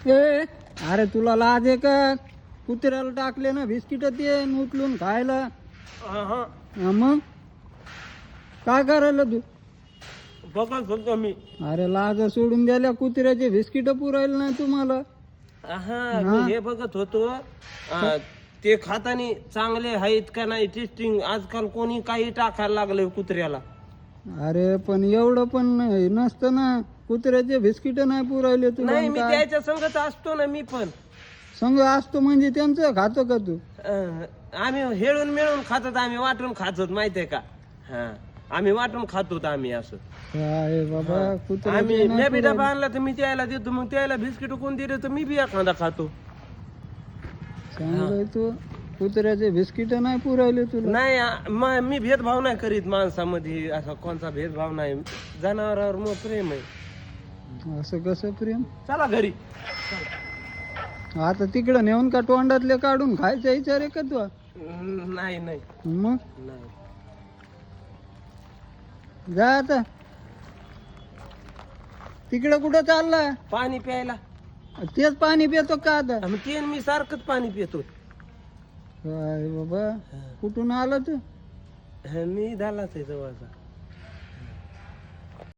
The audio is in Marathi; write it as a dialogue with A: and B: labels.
A: ए अरे तुला लाज आहे का? कुत्र्याला टाकले ना बिस्किट ते उचलून खायला.
B: हा,
A: मग काय करायला तू?
B: बघत होतो मी.
A: अरे लाज सोडून द्यायला कुत्र्याचे बिस्किट पुरायला नाही तुम्हाला.
B: हा मी हे बघत होतो ते खातानी चांगले आहेत का नाही टेस्टिंग. आजकाल कोणी काही टाकायला लागलंय कुत्र्याला.
A: अरे पण एवढं पण नसतं ना. कुत्र्याचे बिस्किट नाही पुरायले तुला.
B: नाही मी त्याच्या संगत असतो ना मी पण.
A: संग असतो म्हणजे त्यांचं खातो का तू?
B: आम्ही हेळून मिळून खातात, आम्ही वाटून खातो माहितीये का. हा आम्ही वाटून खातो आम्ही असं.
A: काय बाबा
B: आम्ही मी बी डबा आणला तर मी त्याला देतो, मग त्याला बिस्किट कोण दिले तर मी बी एखादा खातो.
A: सांगाय तू कुत्र्याचे बिस्किट नाही पुरायले तुला.
B: नाही मी भेदभाव नाही करीत माणसामध्ये. असा कोणता भेदभाव नाही. जनावरावर मग प्रेम आहे.
A: असं कसं प्रेम?
B: चला घरी.
A: आता तिकडं नेऊन का तोंडातले काढून खायचा विचार आहे का तू?
B: नाही नाही
A: मग
B: नाही.
A: जा आता. तिकडं कुठं चालला?
B: पाणी प्यायला.
A: तेच पाणी पितो का आता?
B: मग ते मी सारखंच पाणी पितो.
A: काय बाबा कुठून आला तू?
B: मी झालाच आहे जवळचा.